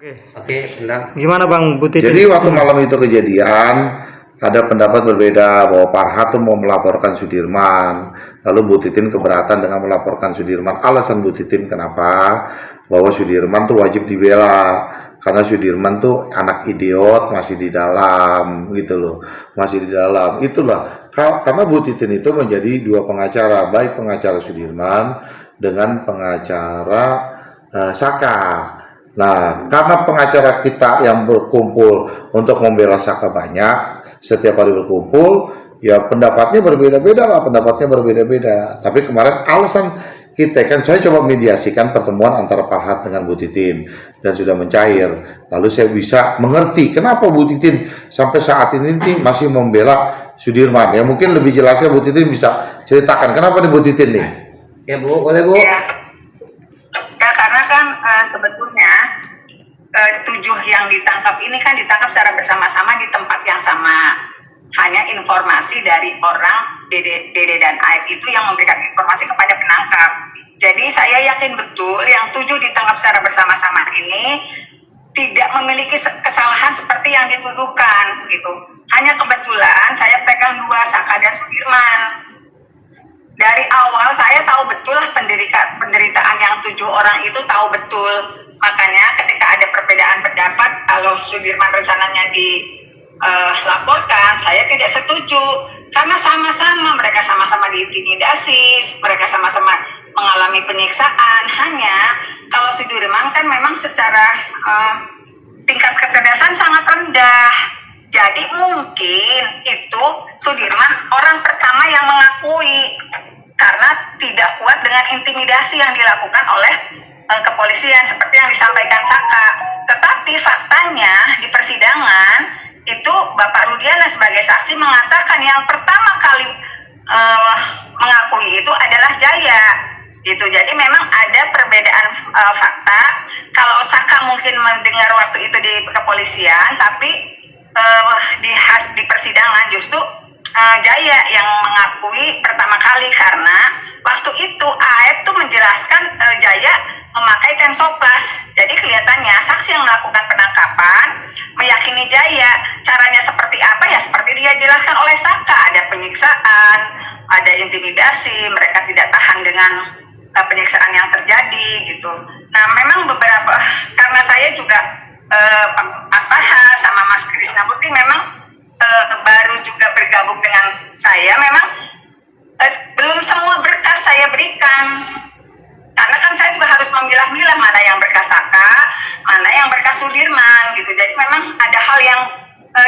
Oke, benar. Gimana Bang Butitin? Jadi waktu malam itu kejadian, ada pendapat berbeda bahwa Farhat tuh mau melaporkan Sudirman. Lalu Bu Titin keberatan dengan melaporkan Sudirman. Alasan Bu Titin kenapa? Bahwa Sudirman tuh wajib dibela. Karena Sudirman tuh anak idiot, masih di dalam gitu loh. Masih di dalam. Itulah. Karena Bu Titin itu menjadi dua pengacara. Baik pengacara Sudirman dengan pengacara Saka. Nah, karena pengacara kita yang berkumpul untuk membela Saka banyak, setiap hari berkumpul, ya pendapatnya berbeda-beda lah, pendapatnya berbeda-beda. Tapi kemarin alasan kita kan, saya coba mediasikan pertemuan antara Farhat dengan Bu Titin dan sudah mencair. Lalu saya bisa mengerti kenapa Bu Titin sampai saat ini masih membela Sudirman. Ya mungkin lebih jelasnya Bu Titin bisa ceritakan kenapa nih Bu Titin nih. Ya Bu, boleh Bu. Ya karena kan sebetulnya 7 yang ditangkap ini kan ditangkap secara bersama-sama di tempat yang sama. Hanya informasi dari orang Dede dan Aib itu yang memberikan informasi kepada penangkap. Jadi saya yakin betul yang 7 ditangkap secara bersama-sama ini tidak memiliki kesalahan seperti yang dituduhkan gitu. Hanya kebetulan saya pegang 2, Saka dan Sudirman. Dari awal saya tahu betul lah penderitaan yang 7 orang itu tahu betul. Makanya ketika ada perbedaan pendapat kalau Sudirman rencananya dilaporkan, saya tidak setuju. Karena mereka sama-sama diintimidasi, mereka sama-sama mengalami penyiksaan. Hanya kalau Sudirman kan memang secara tingkat kecerdasan sangat rendah. Jadi mungkin itu Sudirman orang pertama yang mengakui karena tidak kuat dengan intimidasi yang dilakukan oleh kepolisian seperti yang disampaikan Saka. Tetapi faktanya di persidangan itu Bapak Rudiana sebagai saksi mengatakan yang pertama kali mengakui itu adalah Jaya. Gitu. Jadi memang ada perbedaan fakta. Kalau Saka mungkin mendengar waktu itu di kepolisian, tapi di persidangan justru Jaya yang mengakui pertama kali karena waktu itu Aib tuh menjelaskan Jaya memakai tensoplas. Jadi kelihatannya saksi yang melakukan penangkapan meyakini Jaya. Caranya seperti apa ya? Seperti dia jelaskan oleh Saka, ada penyiksaan, ada intimidasi, mereka tidak tahan dengan penyiksaan yang terjadi gitu. Nah memang beberapa karena saya juga Mas Farhat sama Mas Krisna Bukti memang baru juga bergabung dengan saya, memang belum semua berkas saya berikan karena kan saya juga harus memilah-milah mana yang berkas Saka, mana yang berkas Sudirman gitu. Jadi memang ada hal yang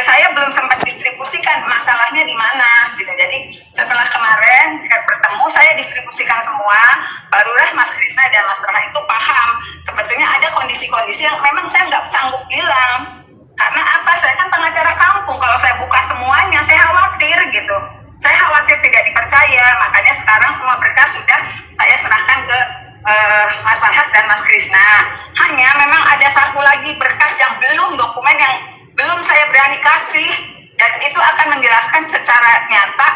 saya belum sempat distribusikan, masalahnya di mana gitu. Jadi setelah kemarin bertemu saya distribusikan semua, barulah Mas Krisna dan Mas Farhat itu paham sebetulnya ada kondisi-kondisi yang memang saya nggak sanggup bilang. Karena apa? Saya kan pengacara kampung. Kalau saya buka semuanya, saya khawatir gitu. Saya khawatir tidak dipercaya. Makanya sekarang semua berkas sudah saya serahkan ke Mas Farhat dan Mas Krisna. Hanya memang ada satu lagi berkas yang belum, dokumen yang belum saya berani kasih. Dan itu akan menjelaskan secara nyata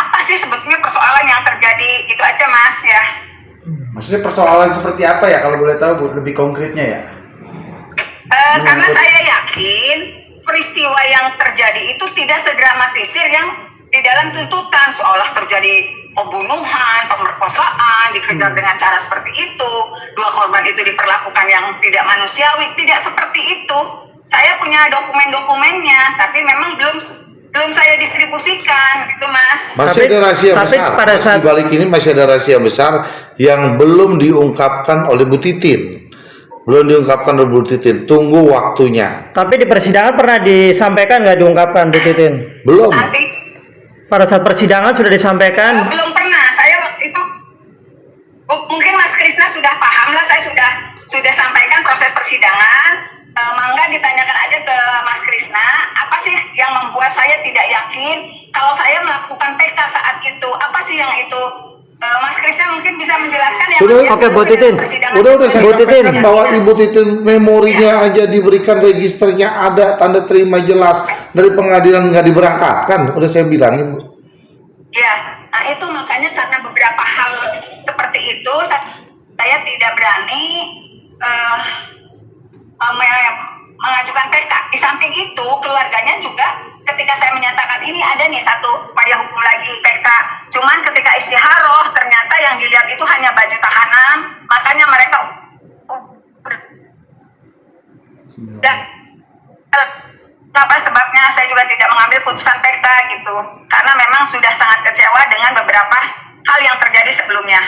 apa sih sebetulnya persoalan yang terjadi. Itu aja Mas ya. Maksudnya persoalan seperti apa ya kalau boleh tahu Bu, lebih konkretnya ya? Karena saya yakin peristiwa yang terjadi itu tidak sedramatisir yang di dalam tuntutan, seolah terjadi pembunuhan, pemerkosaan, dikejar dengan cara seperti itu, 2 korban itu diperlakukan yang tidak manusiawi, tidak seperti itu. Saya punya dokumen-dokumennya, tapi memang belum saya distribusibusikan, gitu Mas. Masih ada rahasia besar. Pada saat di balik ini masih ada rahasia besar yang belum diungkapkan oleh Bu Titin. Belum diungkapkan oleh Bu Titin, tunggu waktunya. Tapi di persidangan pernah disampaikan nggak diungkapkan Bu Titin? Belum. Nanti, pada saat persidangan sudah disampaikan? belum pernah, saya waktu itu mungkin Mas Krisna sudah paham lah, saya sudah sampaikan proses persidangan. Mangga ditanyakan aja ke Mas Krisna, apa sih yang membuat saya tidak yakin kalau saya melakukan PK saat itu, apa sih yang itu? Mas Krisna mungkin bisa menjelaskan ya. Sudah, oke Bu Titin. Udah saya sampaikan bahwa Ibu Titin memorinya aja diberikan, registernya ada, tanda terima jelas dari pengadilan nggak diberangkatkan. Udah saya bilangin Bu. Ya, nah itu makanya karena beberapa hal seperti itu saya tidak berani mengajukan PK. Di samping itu keluarganya juga ketika saya menyatakan ini ada nih satu upaya hukum lagi PK, cuman ketika istiharoh ternyata yang dilihat itu hanya baju tahanan, makanya mereka dan apa sebabnya saya juga tidak mengambil putusan PK gitu, karena memang sudah sangat kecewa dengan beberapa hal yang terjadi sebelumnya.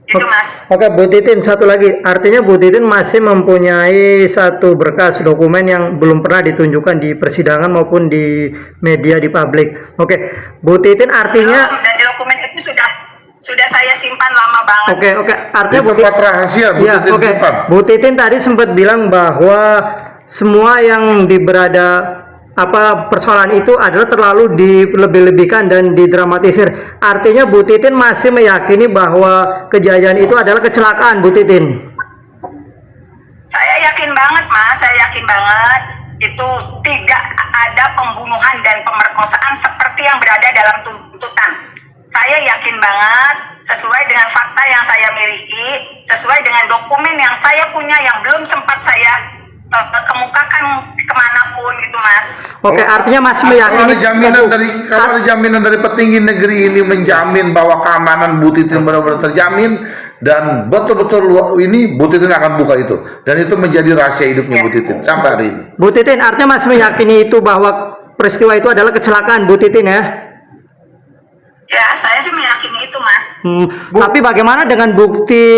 Itu Mas. Oke, Bu Titin, satu lagi. Artinya Bu Titin masih mempunyai satu berkas dokumen yang belum pernah ditunjukkan di persidangan maupun di media, di publik. Oke, Bu Titin, artinya dan dokumen itu sudah saya simpan lama banget. Oke. Artinya Di tempat rahasia, Bu ya, Titin simpan. Bu Titin tadi sempat bilang bahwa semua yang persoalan itu adalah terlalu dilebih-lebihkan dan didramatisir. Artinya Bu Titin masih meyakini bahwa kejadian itu adalah kecelakaan, Bu Titin. Saya yakin banget Mas, saya yakin banget itu tidak ada pembunuhan dan pemerkosaan seperti yang berada dalam tuntutan. Saya yakin banget sesuai dengan fakta yang saya miliki, sesuai dengan dokumen yang saya punya yang belum sempat saya kemukakan kemanapun gitu Mas. Oke, artinya masih meyakini. Kalau ada jaminan dari petinggi negeri ini menjamin bahwa keamanan Bu Titin benar-benar terjamin dan betul-betul ini Bu Titin akan buka itu dan itu menjadi rahasia hidupnya Bu Titin sampai hari ini. Bu Titin artinya masih meyakini itu bahwa peristiwa itu adalah kecelakaan, Bu Titin ya? Ya, saya sih meyakini itu Mas. Tapi bagaimana dengan bukti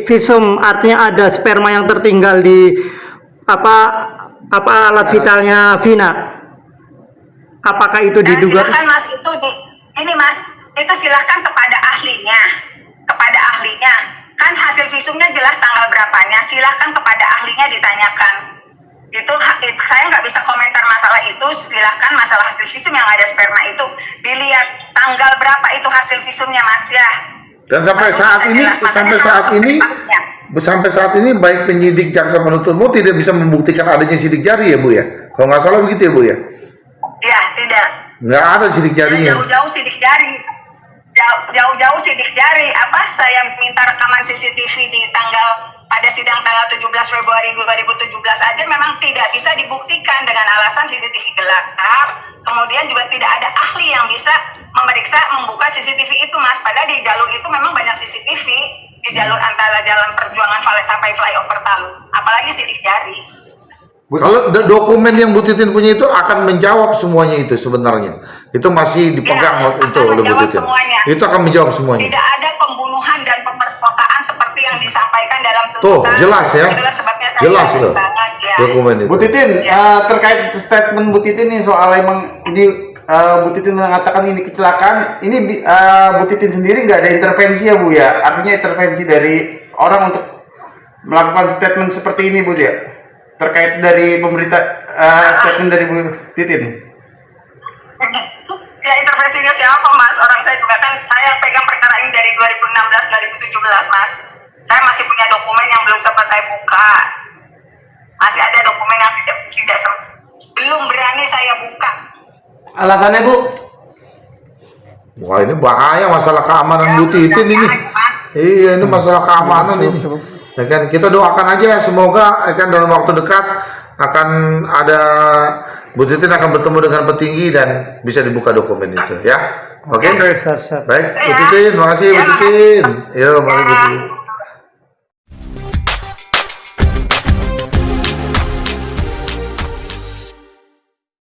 visum, artinya ada sperma yang tertinggal di alat vitalnya Vina? Apakah itu diduga? Silakan Mas, ini Mas, itu silakan kepada ahlinya. Kan hasil visumnya jelas tanggal berapanya, silakan kepada ahlinya ditanyakan. Itu saya nggak bisa komentar masalah itu, silakan masalah hasil visum yang ada sperma itu dilihat tanggal berapa itu hasil visumnya Mas ya. Dan sampai saat ini baik penyidik jaksa penuntut umum tidak bisa membuktikan adanya sidik jari ya Bu ya? Kalau nggak salah begitu ya Bu ya? Iya, tidak. Nggak ada sidik jarinya. Jauh-jauh sidik jari. Jauh-jauh sidik jari. Saya minta rekaman CCTV pada sidang tanggal 17 Februari 2017 aja memang tidak bisa dibuktikan dengan alasan CCTV gelap. Kemudian juga tidak ada ahli yang bisa membuka CCTV itu Mas. Padahal di jalur itu memang banyak CCTV. Di jalur antara Jalan Perjuangan sampai flyover Palu, apalagi sidik jari. Kalau dokumen yang Bu Titin punya itu akan menjawab semuanya itu sebenarnya. Itu masih dipegang itu oleh Bu Titin. Itu akan menjawab semuanya. Tidak ada pembunuhan dan pemerkosaan seperti yang disampaikan dalam tuntutan. Tuh, jelas ya. Itulah sebabnya saya jelas tuh. Ya. Dokumen itu. Bu Titin, terkait statement Bu Titin nih soal emang ini Bu Titin mengatakan ini kecelakaan, ini Bu Titin sendiri nggak ada intervensi ya Bu ya? Artinya intervensi dari orang untuk melakukan statement seperti ini Bu ya? Terkait dari pemerintah statement dari Bu Titin. Ya intervensinya siapa Mas? Orang saya juga kan saya pegang perkara ini dari 2016-2017 Mas. Saya masih punya dokumen yang belum sempat saya buka. Masih ada dokumen yang belum berani saya buka. Alasannya Bu? Wah ini bahaya masalah keamanan Bu Titin ini. Iya ini masalah keamanan ini. Ya kan kita doakan aja semoga dalam waktu dekat akan ada Bu Titin akan bertemu dengan petinggi dan bisa dibuka dokumen itu ya. Oke. Siap. Baik Bu Titin, makasih Bu Titin. Yo mari Bu Titin.